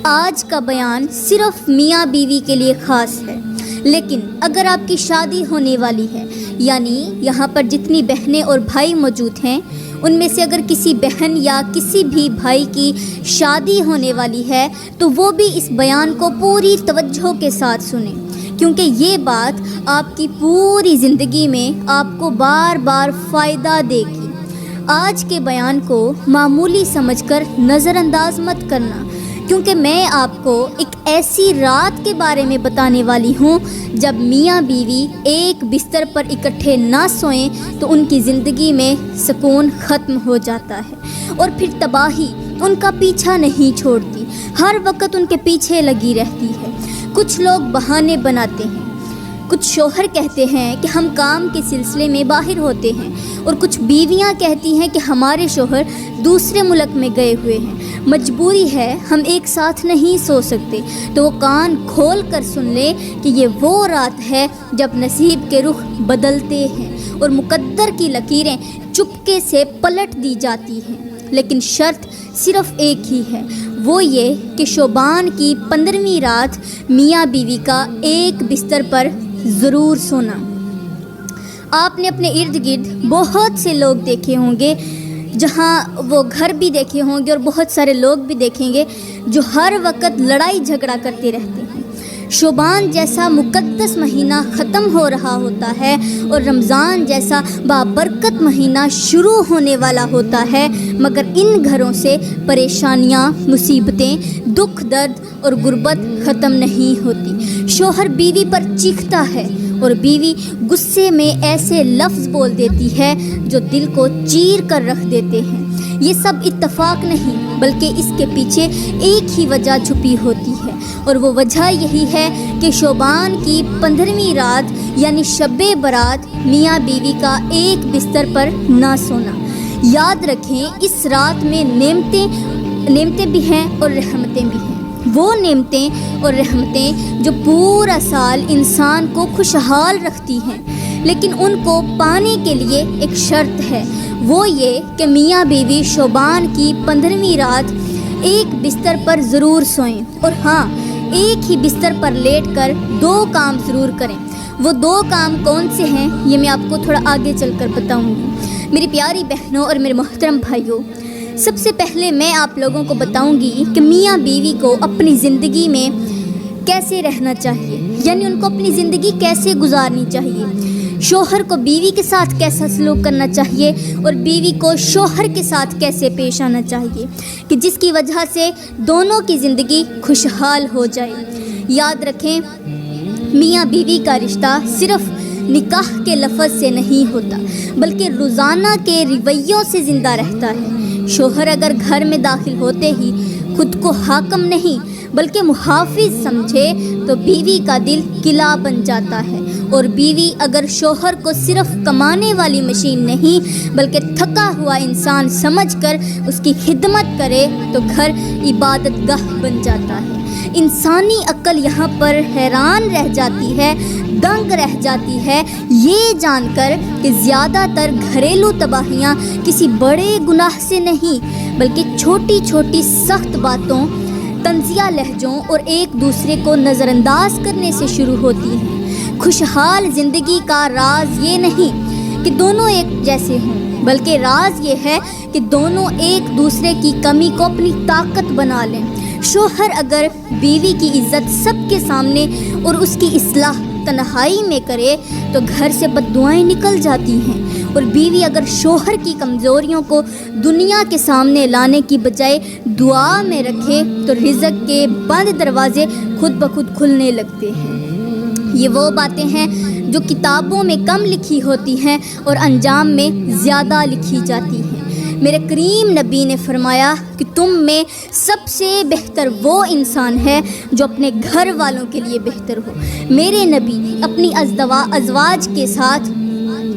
آج کا بیان صرف میاں بیوی کے لیے خاص ہے، لیکن اگر آپ کی شادی ہونے والی ہے، یعنی یہاں پر جتنی بہنیں اور بھائی موجود ہیں ان میں سے اگر کسی بہن یا کسی بھی بھائی کی شادی ہونے والی ہے تو وہ بھی اس بیان کو پوری توجہ کے ساتھ سنیں، کیونکہ یہ بات آپ کی پوری زندگی میں آپ کو بار بار فائدہ دے گی۔ آج کے بیان کو معمولی سمجھ کر نظر انداز مت کرنا، کیونکہ میں آپ کو ایک ایسی رات کے بارے میں بتانے والی ہوں جب میاں بیوی ایک بستر پر اکٹھے نہ سوئیں تو ان کی زندگی میں سکون ختم ہو جاتا ہے، اور پھر تباہی ان کا پیچھا نہیں چھوڑتی، ہر وقت ان کے پیچھے لگی رہتی ہے۔ کچھ لوگ بہانے بناتے ہیں، کچھ شوہر کہتے ہیں کہ ہم کام کے سلسلے میں باہر ہوتے ہیں، اور کچھ بیویاں کہتی ہیں کہ ہمارے شوہر دوسرے ملک میں گئے ہوئے ہیں، مجبوری ہے ہم ایک ساتھ نہیں سو سکتے۔ تو وہ کان کھول کر سن لے کہ یہ وہ رات ہے جب نصیب کے رخ بدلتے ہیں اور مقدر کی لکیریں چپکے سے پلٹ دی جاتی ہیں، لیکن شرط صرف ایک ہی ہے، وہ یہ کہ شعبان کی 15ویں رات میاں بیوی کا ایک بستر پر ضرور سونا۔ آپ نے اپنے ارد گرد بہت سے لوگ دیکھے ہوں گے، جہاں وہ گھر بھی دیکھے ہوں گے اور بہت سارے لوگ بھی دیکھیں گے جو ہر وقت لڑائی جھگڑا کرتے رہتے ہیں۔ شعبان جیسا مقدس مہینہ ختم ہو رہا ہوتا ہے اور رمضان جیسا بابرکت مہینہ شروع ہونے والا ہوتا ہے، مگر ان گھروں سے پریشانیاں، مصیبتیں، دکھ درد اور غربت ختم نہیں ہوتی۔ شوہر بیوی پر چیختا ہے اور بیوی غصے میں ایسے لفظ بول دیتی ہے جو دل کو چیر کر رکھ دیتے ہیں۔ یہ سب اتفاق نہیں، بلکہ اس کے پیچھے ایک ہی وجہ چھپی ہوتی ہے، اور وہ وجہ یہی ہے کہ شعبان کی 15ویں رات یعنی شب برات میاں بیوی کا ایک بستر پر نہ سونا۔ یاد رکھیں، اس رات میں نعمتیں بھی ہیں اور رحمتیں بھی ہیں، وہ نعمتیں اور رحمتیں جو پورا سال انسان کو خوشحال رکھتی ہیں، لیکن ان کو پانے کے لیے ایک شرط ہے، وہ یہ کہ میاں بیوی شعبان کی 15ویں رات ایک بستر پر ضرور سوئیں، اور ہاں، ایک ہی بستر پر لیٹ کر 2 کام ضرور کریں۔ وہ 2 کام کون سے ہیں یہ میں آپ کو تھوڑا آگے چل کر بتاؤں گی۔ میری پیاری بہنوں اور میرے محترم بھائیوں، سب سے پہلے میں آپ لوگوں کو بتاؤں گی کہ میاں بیوی کو اپنی زندگی میں کیسے رہنا چاہیے، یعنی ان کو اپنی زندگی کیسے گزارنی چاہیے، شوہر کو بیوی کے ساتھ کیسا سلوک کرنا چاہیے اور بیوی کو شوہر کے ساتھ کیسے پیش آنا چاہیے کہ جس کی وجہ سے دونوں کی زندگی خوشحال ہو جائے۔ یاد رکھیں، میاں بیوی کا رشتہ صرف نکاح کے لفظ سے نہیں ہوتا، بلکہ روزانہ کے رویوں سے زندہ رہتا ہے۔ شوہر اگر گھر میں داخل ہوتے ہی خود کو حاکم نہیں بلکہ محافظ سمجھے تو بیوی کا دل قلعہ بن جاتا ہے، اور بیوی اگر شوہر کو صرف کمانے والی مشین نہیں بلکہ تھکا ہوا انسان سمجھ کر اس کی خدمت کرے تو گھر عبادت گاہ بن جاتا ہے۔ انسانی عقل یہاں پر حیران رہ جاتی ہے، دنگ رہ جاتی ہے، یہ جان کر کہ زیادہ تر گھریلو تباہیاں کسی بڑے گناہ سے نہیں بلکہ چھوٹی چھوٹی سخت باتوں، طنزیہ لہجوں اور ایک دوسرے کو نظر انداز کرنے سے شروع ہوتی ہیں۔ خوشحال زندگی کا راز یہ نہیں کہ دونوں ایک جیسے ہوں، بلکہ راز یہ ہے کہ دونوں ایک دوسرے کی کمی کو اپنی طاقت بنا لیں۔ شوہر اگر بیوی کی عزت سب کے سامنے اور اس کی اصلاح تنہائی میں کرے تو گھر سے بد دعائیں نکل جاتی ہیں، اور بیوی اگر شوہر کی کمزوریوں کو دنیا کے سامنے لانے کی بجائے دعا میں رکھے تو رزق کے بند دروازے خود بخود کھلنے لگتے ہیں۔ یہ وہ باتیں ہیں جو کتابوں میں کم لکھی ہوتی ہیں اور انجام میں زیادہ لکھی جاتی ہیں۔ میرے کریم نبی نے فرمایا کہ تم میں سب سے بہتر وہ انسان ہے جو اپنے گھر والوں کے لیے بہتر ہو۔ میرے نبی اپنی ازواج کے ساتھ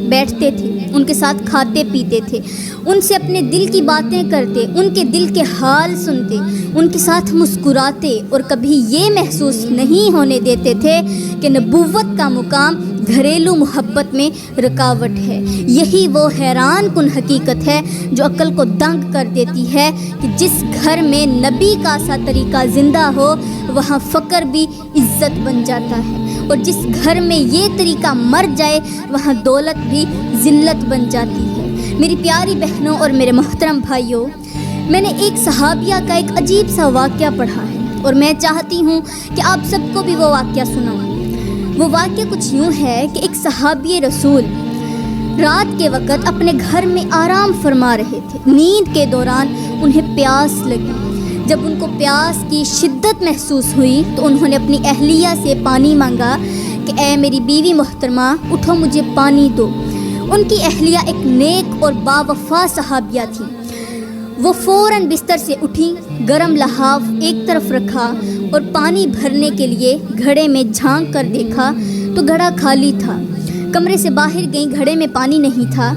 بیٹھتے تھے، ان کے ساتھ کھاتے پیتے تھے، ان سے اپنے دل کی باتیں کرتے، ان کے دل کے حال سنتے، ان کے ساتھ مسکراتے، اور کبھی یہ محسوس نہیں ہونے دیتے تھے کہ نبوت کا مقام گھریلو محبت میں رکاوٹ ہے۔ یہی وہ حیران کن حقیقت ہے جو عقل کو دنگ کر دیتی ہے کہ جس گھر میں نبی کا سا طریقہ زندہ ہو وہاں فقر بھی عزت بن جاتا ہے، اور جس گھر میں یہ طریقہ مر جائے وہاں دولت بھی ذلت بن جاتی ہے۔ میری پیاری بہنوں اور میرے محترم بھائیوں، میں نے ایک صحابیہ کا ایک عجیب سا واقعہ پڑھا ہے اور میں چاہتی ہوں کہ آپ سب کو بھی وہ واقعہ سناؤں۔ وہ واقعہ کچھ یوں ہے کہ ایک صحابی رسول رات کے وقت اپنے گھر میں آرام فرما رہے تھے۔ نیند کے دوران انہیں پیاس لگی۔ جب ان کو پیاس کی شدت محسوس ہوئی تو انہوں نے اپنی اہلیہ سے پانی مانگا کہ اے میری بیوی محترمہ اٹھو، مجھے پانی دو۔ ان کی اہلیہ ایک نیک اور باوفا صحابیہ تھی۔ وہ فوراً بستر سے اٹھی، گرم لحاف ایک طرف رکھا اور پانی بھرنے کے لیے گھڑے میں جھانک کر دیکھا تو گھڑا خالی تھا۔ کمرے سے باہر گئیں، گھڑے میں پانی نہیں تھا۔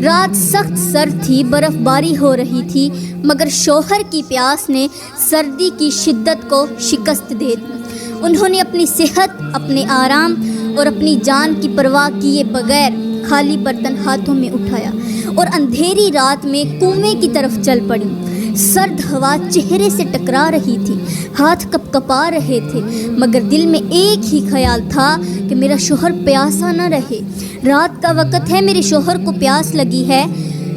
رات سخت سرد تھی، برف باری ہو رہی تھی، مگر شوہر کی پیاس نے سردی کی شدت کو شکست دے دی۔ انہوں نے اپنی صحت، اپنے آرام اور اپنی جان کی پرواہ کیے بغیر خالی برتن ہاتھوں میں اٹھایا اور اندھیری رات میں کنویں کی طرف چل پڑی۔ سرد ہوا چہرے سے ٹکرا رہی تھی، ہاتھ کپ کپا رہے تھے، مگر دل میں ایک ہی خیال تھا کہ میرا شوہر پیاسا نہ رہے۔ رات کا وقت ہے، میرے شوہر کو پیاس لگی ہے،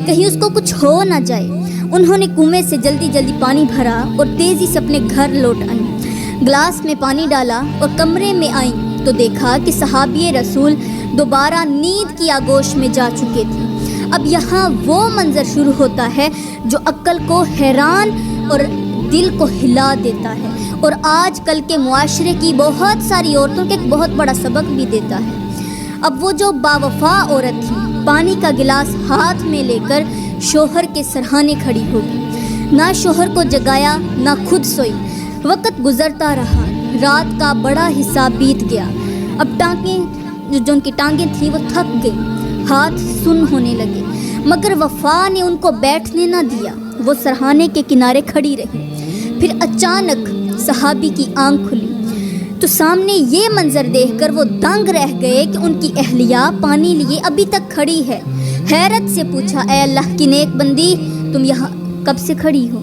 کہیں اس کو کچھ ہو نہ جائے۔ انہوں نے کنویں سے جلدی جلدی پانی بھرا اور تیزی سے اپنے گھر لوٹ آئیں۔ گلاس میں پانی ڈالا اور کمرے میں آئیں تو دیکھا کہ صحابی رسول دوبارہ نیند کی آغوش میں جا چکے تھے۔ اب یہاں وہ منظر شروع ہوتا ہے جو عقل کو حیران اور دل کو ہلا دیتا ہے، اور آج کل کے معاشرے کی بہت ساری عورتوں کے ایک بہت بڑا سبق بھی دیتا ہے۔ اب وہ جو باوفا عورت تھی پانی کا گلاس ہاتھ میں لے کر شوہر کے سرہانے کھڑی ہوگی، نہ شوہر کو جگایا نہ خود سوئی۔ وقت گزرتا رہا، رات کا بڑا حصہ بیت گیا۔ اب ٹانگیں جو ان کی ٹانگیں تھیں وہ تھک گئی، ہاتھ سن ہونے لگے، مگر وفا نے ان کو بیٹھنے نہ دیا۔ وہ سرہانے کے کنارے کھڑی رہی۔ پھر اچانک صحابی کی آنکھ کھلی تو سامنے یہ منظر دیکھ کر وہ دنگ رہ گئے کہ ان کی اہلیہ پانی لیے ابھی تک کھڑی ہے۔ حیرت سے پوچھا، اے اللہ کی نیک بندی، تم یہاں کب سے کھڑی ہو؟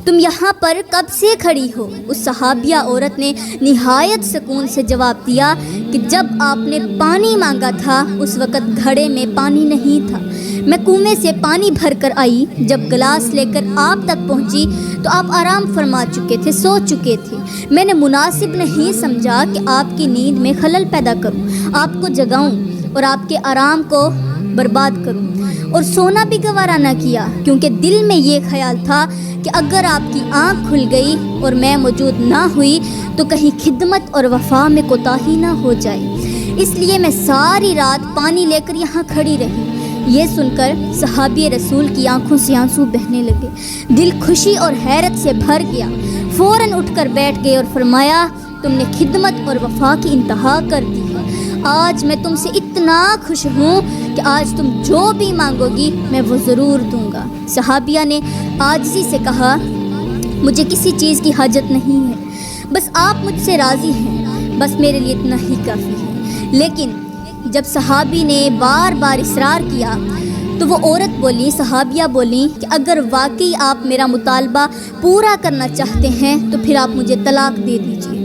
تم یہاں پر کب سے کھڑی ہو؟ اس صحابیہ عورت نے نہایت سکون سے جواب دیا کہ جب آپ نے پانی مانگا تھا اس وقت گھڑے میں پانی نہیں تھا، میں کنویں سے پانی بھر کر آئی، جب گلاس لے کر آپ تک پہنچی تو آپ آرام فرما چکے تھے، سو چکے تھے۔ میں نے مناسب نہیں سمجھا کہ آپ کی نیند میں خلل پیدا کروں، آپ کو جگاؤں اور آپ کے آرام کو برباد کروں، اور سونا بھی گوارا نہ کیا، کیونکہ دل میں یہ خیال تھا کہ اگر آپ کی آنکھ کھل گئی اور میں موجود نہ ہوئی تو کہیں خدمت اور وفا میں کوتاہی نہ ہو جائے، اس لیے میں ساری رات پانی لے کر یہاں کھڑی رہی۔ یہ سن کر صحابی رسول کی آنکھوں سے آنسو بہنے لگے، دل خوشی اور حیرت سے بھر گیا۔ فوراً اٹھ کر بیٹھ گئے اور فرمایا، تم نے خدمت اور وفا کی انتہا کر دی ہے۔ آج میں تم سے اتنا خوش ہوں کہ آج تم جو بھی مانگو گی میں وہ ضرور دوں گا۔ صحابیہ نے عاجزی سے کہا، مجھے کسی چیز کی حاجت نہیں ہے، بس آپ مجھ سے راضی ہیں، بس میرے لیے اتنا ہی کافی ہے۔ لیکن جب صحابی نے بار بار اصرار کیا تو وہ عورت بولی، صحابیہ بولی کہ اگر واقعی آپ میرا مطالبہ پورا کرنا چاہتے ہیں تو پھر آپ مجھے طلاق دے دیجیے،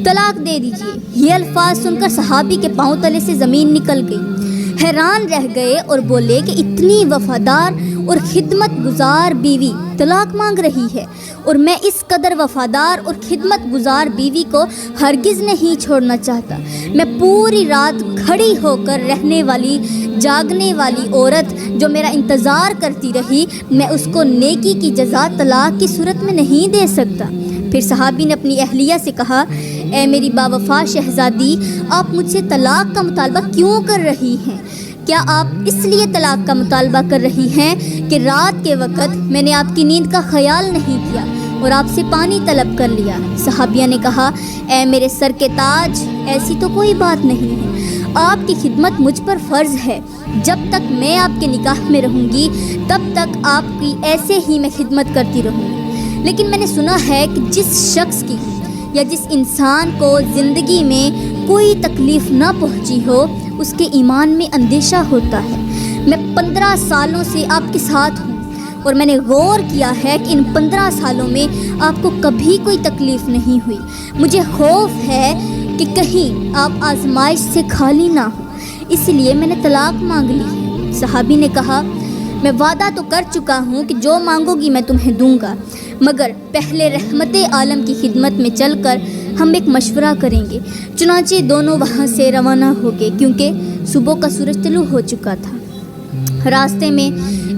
طلاق دے دیجیے۔ یہ الفاظ سن کر صحابی کے پاؤں تلے سے زمین نکل گئی، حیران رہ گئے اور بولے کہ اتنی وفادار اور خدمت گزار بیوی طلاق مانگ رہی ہے، اور میں اس قدر وفادار اور خدمت گزار بیوی کو ہرگز نہیں چھوڑنا چاہتا۔ میں پوری رات کھڑی ہو کر رہنے والی جاگنے والی عورت جو میرا انتظار کرتی رہی، میں اس کو نیکی کی جزا طلاق کی صورت میں نہیں دے سکتا۔ پھر صحابی نے اپنی اہلیہ سے کہا، اے میری باوفا شہزادی، آپ مجھ سے طلاق کا مطالبہ کیوں کر رہی ہیں؟ کیا آپ اس لیے طلاق کا مطالبہ کر رہی ہیں کہ رات کے وقت میں نے آپ کی نیند کا خیال نہیں کیا اور آپ سے پانی طلب کر لیا؟ صحابیہ نے کہا، اے میرے سر کے تاج، ایسی تو کوئی بات نہیں ہے، آپ کی خدمت مجھ پر فرض ہے۔ جب تک میں آپ کے نکاح میں رہوں گی تب تک آپ کی ایسے ہی میں خدمت کرتی رہوں گی، لیکن میں نے سنا ہے کہ جس شخص کی یا جس انسان کو زندگی میں کوئی تکلیف نہ پہنچی ہو اس کے ایمان میں اندیشہ ہوتا ہے۔ میں 15 سالوں سے آپ کے ساتھ ہوں اور میں نے غور کیا ہے کہ ان 15 سالوں میں آپ کو کبھی کوئی تکلیف نہیں ہوئی۔ مجھے خوف ہے کہ کہیں آپ آزمائش سے خالی نہ ہوں، اس لیے میں نے طلاق مانگ لی ہے۔ صحابی نے کہا، میں وعدہ تو کر چکا ہوں کہ جو مانگو گی میں تمہیں دوں گا، مگر پہلے رحمت عالم کی خدمت میں چل کر ہم ایک مشورہ کریں گے۔ چنانچہ دونوں وہاں سے روانہ ہو گئے کیونکہ صبح کا سورج طلوع ہو چکا تھا۔ راستے میں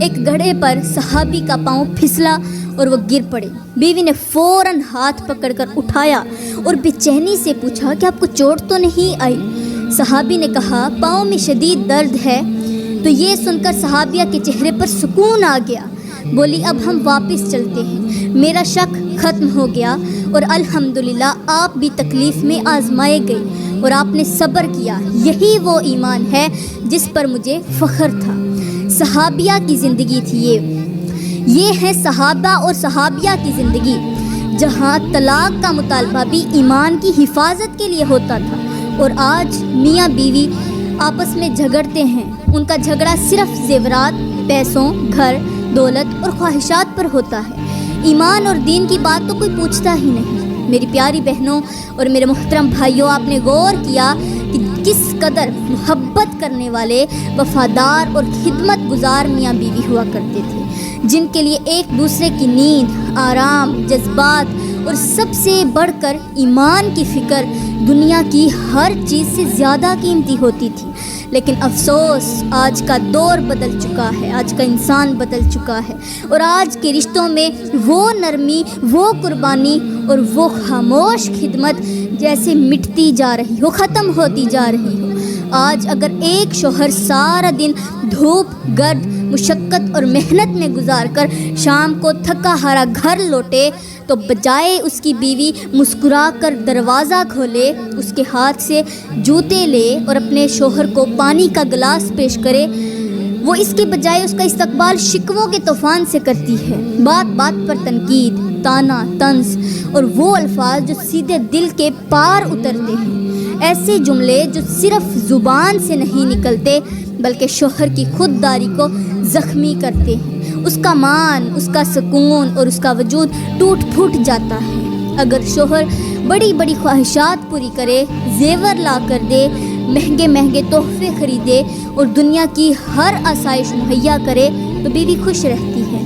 ایک گڑھے پر صحابی کا پاؤں پھسلا اور وہ گر پڑے۔ بیوی نے فوراً ہاتھ پکڑ کر اٹھایا اور بے چینی سے پوچھا کہ آپ کو چوٹ تو نہیں آئی؟ صحابی نے کہا، پاؤں میں شدید درد ہے۔ تو یہ سن کر صحابیہ کے چہرے پر سکون آ گیا۔ بولی، اب ہم واپس چلتے ہیں، میرا شک ختم ہو گیا اور الحمدللہ آپ بھی تکلیف میں آزمائے گئے اور آپ نے صبر کیا۔ یہی وہ ایمان ہے جس پر مجھے فخر تھا۔ صحابیہ کی زندگی تھی یہ ہے صحابہ اور صحابیہ کی زندگی، جہاں طلاق کا مطالبہ بھی ایمان کی حفاظت کے لیے ہوتا تھا، اور آج میاں بیوی آپس میں جھگڑتے ہیں۔ ان کا جھگڑا صرف زیورات، پیسوں، گھر، دولت اور خواہشات پر ہوتا ہے۔ ایمان اور دین کی بات تو کوئی پوچھتا ہی نہیں۔ میری پیاری بہنوں اور میرے محترم بھائیوں، آپ نے غور کیا کہ کس قدر محبت کرنے والے، وفادار اور خدمت گزار میاں بیوی ہوا کرتے تھے، جن کے لیے ایک دوسرے کی نیند، آرام، جذبات اور سب سے بڑھ کر ایمان کی فکر دنیا کی ہر چیز سے زیادہ قیمتی ہوتی تھی۔ لیکن افسوس، آج کا دور بدل چکا ہے، آج کا انسان بدل چکا ہے، اور آج کے رشتوں میں وہ نرمی، وہ قربانی اور وہ خاموش خدمت جیسے مٹتی جا رہی ہو، ختم ہوتی جا رہی ہو۔ آج اگر ایک شوہر سارا دن دھوپ، گرد، مشقت اور محنت میں گزار کر شام کو تھکا ہارا گھر لوٹے، تو بجائے اس کی بیوی مسکرا کر دروازہ کھولے، اس کے ہاتھ سے جوتے لے اور اپنے شوہر کو پانی کا گلاس پیش کرے، وہ اس کے بجائے اس کا استقبال شکووں کے طوفان سے کرتی ہے۔ بات بات پر تنقید، تانا، طنز اور وہ الفاظ جو سیدھے دل کے پار اترتے ہیں، ایسے جملے جو صرف زبان سے نہیں نکلتے بلکہ شوہر کی خودداری کو زخمی کرتے ہیں۔ اس کا مان، اس کا سکون اور اس کا وجود ٹوٹ پھوٹ جاتا ہے۔ اگر شوہر بڑی بڑی خواہشات پوری کرے، زیور لا کر دے، مہنگے مہنگے تحفے خریدے اور دنیا کی ہر آسائش مہیا کرے تو بیوی خوش رہتی ہے،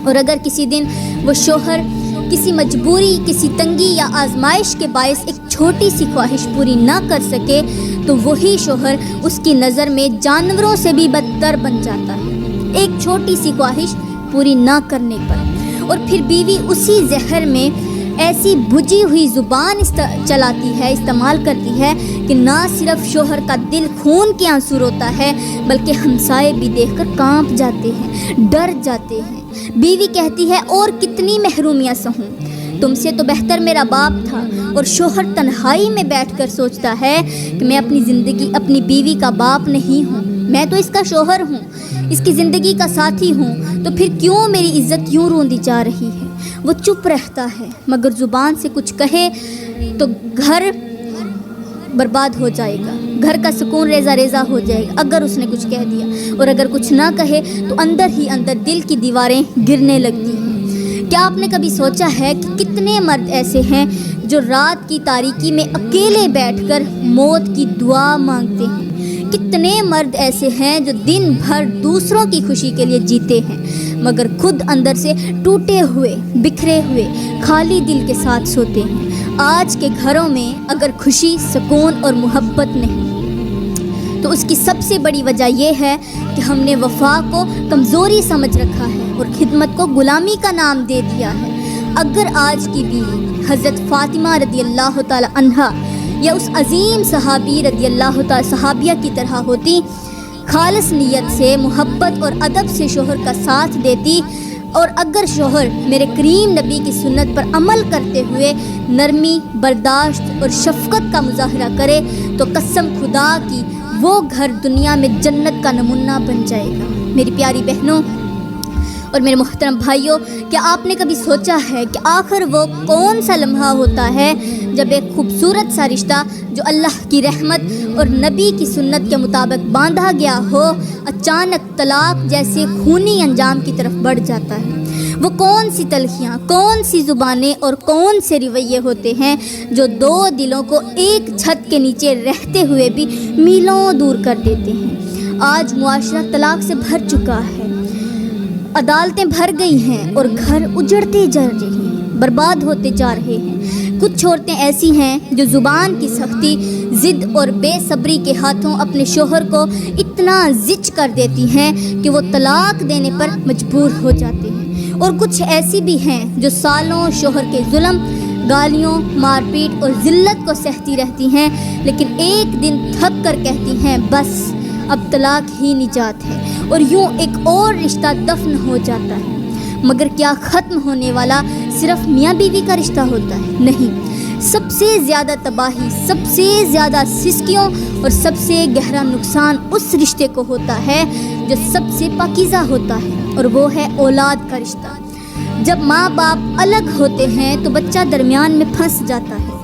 اور اگر کسی دن وہ شوہر کسی مجبوری، کسی تنگی یا آزمائش کے باعث ایک چھوٹی سی خواہش پوری نہ کر سکے تو وہی شوہر اس کی نظر میں جانوروں سے بھی بدتر بن جاتا ہے، ایک چھوٹی سی خواہش پوری نہ کرنے پر۔ اور پھر بیوی اسی زہر میں ایسی بھجی ہوئی زبان چلاتی ہے، استعمال کرتی ہے کہ نہ صرف شوہر کا دل خون کے آنسو روتا ہے بلکہ ہمسائے بھی دیکھ کر کانپ جاتے ہیں، ڈر جاتے ہیں۔ بیوی کہتی ہے، اور کتنی محرومیاں سہوں، تم سے تو بہتر میرا باپ تھا۔ اور شوہر تنہائی میں بیٹھ کر سوچتا ہے کہ میں اپنی زندگی اپنی بیوی کا باپ نہیں ہوں، میں تو اس کا شوہر ہوں، اس کی زندگی کا ساتھی ہوں، تو پھر کیوں میری عزت یوں روندی جا رہی ہے۔ وہ چپ رہتا ہے، مگر زبان سے کچھ کہے تو گھر برباد ہو جائے گا، گھر کا سکون ریزہ ریزہ ہو جائے گا اگر اس نے کچھ کہہ دیا، اور اگر کچھ نہ کہے تو اندر ہی اندر دل کی دیواریں گرنے لگتی ہیں۔ کیا آپ نے کبھی سوچا ہے کہ کتنے مرد ایسے ہیں جو رات کی تاریکی میں اکیلے بیٹھ کر موت کی دعا مانگتے ہیں؟ کتنے مرد ایسے ہیں جو دن بھر دوسروں کی خوشی کے لیے جیتے ہیں مگر خود اندر سے ٹوٹے ہوئے، بکھرے ہوئے، خالی دل کے ساتھ سوتے ہیں۔ آج کے گھروں میں اگر خوشی، سکون اور محبت نہیں تو اس کی سب سے بڑی وجہ یہ ہے کہ ہم نے وفا کو کمزوری سمجھ رکھا ہے اور خدمت کو غلامی کا نام دے دیا ہے۔ اگر آج کی بیوی حضرت فاطمہ رضی اللہ تعالی عنہا یا اس عظیم صحابی رضی اللہ تعالی صحابیہ کی طرح ہوتی، خالص نیت سے، محبت اور ادب سے شوہر کا ساتھ دیتی، اور اگر شوہر میرے کریم نبی کی سنت پر عمل کرتے ہوئے نرمی، برداشت اور شفقت کا مظاہرہ کرے تو قسم خدا کی وہ گھر دنیا میں جنت کا نمونہ بن جائے گا۔ میری پیاری بہنوں اور میرے محترم بھائیوں، کیا آپ نے کبھی سوچا ہے کہ آخر وہ کون سا لمحہ ہوتا ہے جب ایک خوبصورت سا رشتہ جو اللہ کی رحمت اور نبی کی سنت کے مطابق باندھا گیا ہو، اچانک طلاق جیسے خونی انجام کی طرف بڑھ جاتا ہے؟ وہ کون سی تلخیاں، کون سی زبانیں اور کون سے رویے ہوتے ہیں جو دو دلوں کو ایک چھت کے نیچے رہتے ہوئے بھی میلوں دور کر دیتے ہیں؟ آج معاشرہ طلاق سے بھر چکا ہے، عدالتیں بھر گئی ہیں اور گھر اجڑتے جا رہے ہیں، برباد ہوتے جا رہے ہیں۔ کچھ عورتیں ایسی ہیں جو زبان کی سختی، ضد اور بے صبری کے ہاتھوں اپنے شوہر کو اتنا زچ کر دیتی ہیں کہ وہ طلاق دینے پر مجبور ہو جاتے ہیں، اور کچھ ایسی بھی ہیں جو سالوں شوہر کے ظلم، گالیوں، مار پیٹ اور ذلت کو سہتی رہتی ہیں، لیکن ایک دن تھک کر کہتی ہیں بس اب طلاق ہی نجات ہے، اور یوں ایک اور رشتہ دفن ہو جاتا ہے۔ مگر کیا ختم ہونے والا صرف میاں بیوی کا رشتہ ہوتا ہے؟ نہیں، سب سے زیادہ تباہی، سب سے زیادہ سسکیوں اور سب سے گہرا نقصان اس رشتے کو ہوتا ہے جو سب سے پاکیزہ ہوتا ہے، اور وہ ہے اولاد کا رشتہ۔ جب ماں باپ الگ ہوتے ہیں تو بچہ درمیان میں پھنس جاتا ہے۔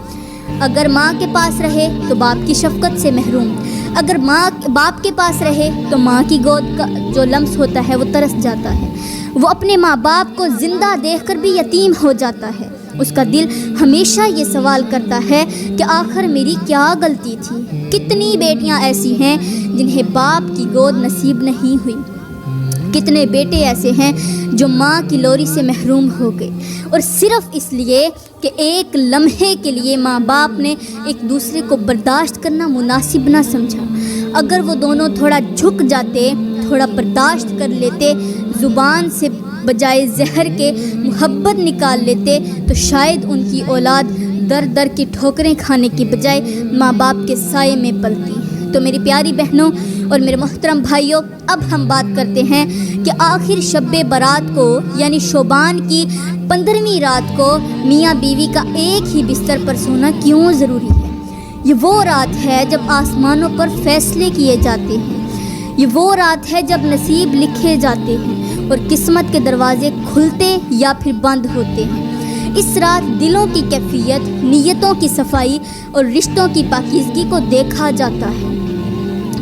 اگر ماں کے پاس رہے تو باپ کی شفقت سے محروم، اگر باپ کے پاس رہے تو ماں کی گود کا جو لمس ہوتا ہے وہ ترس جاتا ہے۔ وہ اپنے ماں باپ کو زندہ دیکھ کر بھی یتیم ہو جاتا ہے۔ اس کا دل ہمیشہ یہ سوال کرتا ہے کہ آخر میری کیا غلطی تھی؟ کتنی بیٹیاں ایسی ہیں جنہیں باپ کی گود نصیب نہیں ہوئی؟ کتنے بیٹے ایسے ہیں جو ماں کی لوری سے محروم ہو گئے، اور صرف اس لیے کہ ایک لمحے کے لیے ماں باپ نے ایک دوسرے کو برداشت کرنا مناسب نہ سمجھا۔ اگر وہ دونوں تھوڑا جھک جاتے، تھوڑا برداشت کر لیتے، زبان سے بجائے زہر کے محبت نکال لیتے، تو شاید ان کی اولاد در در کی ٹھوکریں کھانے کی بجائے ماں باپ کے سائے میں پلتی۔ تو میری پیاری بہنوں اور میرے محترم بھائیوں، اب ہم بات کرتے ہیں کہ آخر شب برات کو یعنی شوبان کی 15ویں رات کو میاں بیوی کا ایک ہی بستر پر سونا کیوں ضروری ہے؟ یہ وہ رات ہے جب آسمانوں پر فیصلے کیے جاتے ہیں، یہ وہ رات ہے جب نصیب لکھے جاتے ہیں اور قسمت کے دروازے کھلتے یا پھر بند ہوتے ہیں۔ اس رات دلوں کی کیفیت، نیتوں کی صفائی اور رشتوں کی پاکیزگی کو دیکھا جاتا ہے۔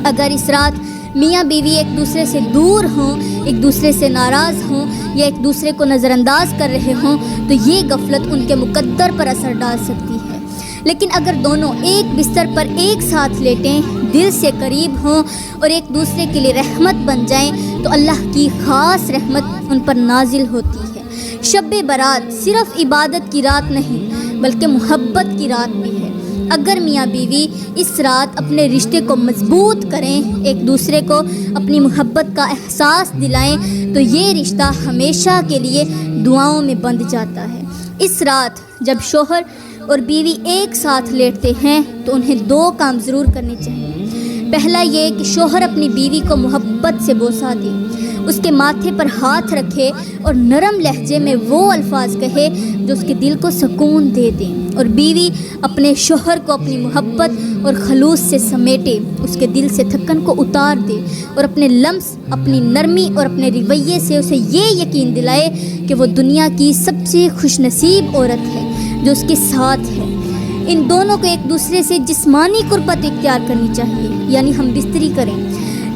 اگر اس رات میاں بیوی ایک دوسرے سے دور ہوں، ایک دوسرے سے ناراض ہوں یا ایک دوسرے کو نظر انداز کر رہے ہوں تو یہ غفلت ان کے مقدر پر اثر ڈال سکتی ہے۔ لیکن اگر دونوں ایک بستر پر ایک ساتھ لیٹیں، دل سے قریب ہوں اور ایک دوسرے کے لیے رحمت بن جائیں تو اللہ کی خاص رحمت ان پر نازل ہوتی ہے۔ شب برات صرف عبادت کی رات نہیں بلکہ محبت کی رات بھی ہے۔ اگر میاں بیوی اس رات اپنے رشتے کو مضبوط کریں، ایک دوسرے کو اپنی محبت کا احساس دلائیں تو یہ رشتہ ہمیشہ کے لیے دعاؤں میں بندھ جاتا ہے۔ اس رات جب شوہر اور بیوی ایک ساتھ لیٹتے ہیں تو انہیں 2 کام ضرور کرنے چاہیے۔ پہلا یہ کہ شوہر اپنی بیوی کو محبت سے بوسہ دے، اس کے ماتھے پر ہاتھ رکھے اور نرم لہجے میں وہ الفاظ کہے جو اس کے دل کو سکون دے دیں، اور بیوی اپنے شوہر کو اپنی محبت اور خلوص سے سمیٹے، اس کے دل سے تھکن کو اتار دے اور اپنے لمس، اپنی نرمی اور اپنے رویے سے اسے یہ یقین دلائے کہ وہ دنیا کی سب سے خوش نصیب عورت ہے جو اس کے ساتھ ہے۔ ان دونوں کو ایک دوسرے سے جسمانی قربت اختیار کرنی چاہیے، یعنی ہم بستری کریں،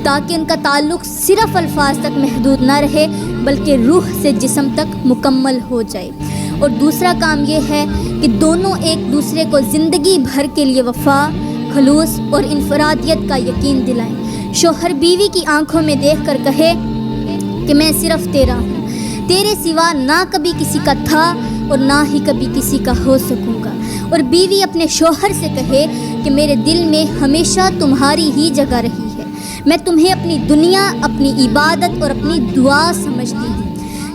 تاکہ ان کا تعلق صرف الفاظ تک محدود نہ رہے بلکہ روح سے جسم تک مکمل ہو جائے۔ اور دوسرا کام یہ ہے کہ دونوں ایک دوسرے کو زندگی بھر کے لیے وفا، خلوص اور انفرادیت کا یقین دلائیں۔ شوہر بیوی کی آنکھوں میں دیکھ کر کہے کہ میں صرف تیرا ہوں، تیرے سوا نہ کبھی کسی کا تھا اور نہ ہی کبھی کسی کا ہو سکوں گا، اور بیوی اپنے شوہر سے کہے کہ میرے دل میں ہمیشہ تمہاری ہی جگہ رہی ہے، میں تمہیں اپنی دنیا، اپنی عبادت اور اپنی دعا سمجھتی ہوں۔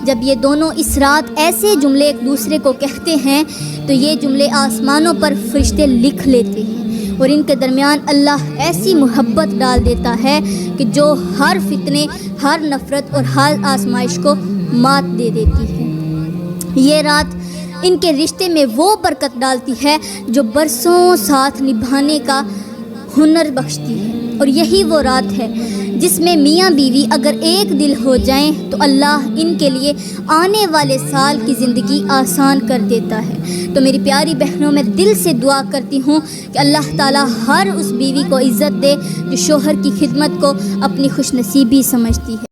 جب یہ دونوں اس رات ایسے جملے ایک دوسرے کو کہتے ہیں تو یہ جملے آسمانوں پر فرشتے لکھ لیتے ہیں اور ان کے درمیان اللہ ایسی محبت ڈال دیتا ہے کہ جو ہر فتنے، ہر نفرت اور ہر آزمائش کو مات دے دیتی ہے۔ یہ رات ان کے رشتے میں وہ برکت ڈالتی ہے جو برسوں ساتھ نبھانے کا ہنر بخشتی ہے، اور یہی وہ رات ہے جس میں میاں بیوی اگر ایک دل ہو جائیں تو اللہ ان کے لیے آنے والے سال کی زندگی آسان کر دیتا ہے۔ تو میری پیاری بہنوں، میں دل سے دعا کرتی ہوں کہ اللہ تعالیٰ ہر اس بیوی کو عزت دے جو شوہر کی خدمت کو اپنی خوش نصیبی سمجھتی ہے۔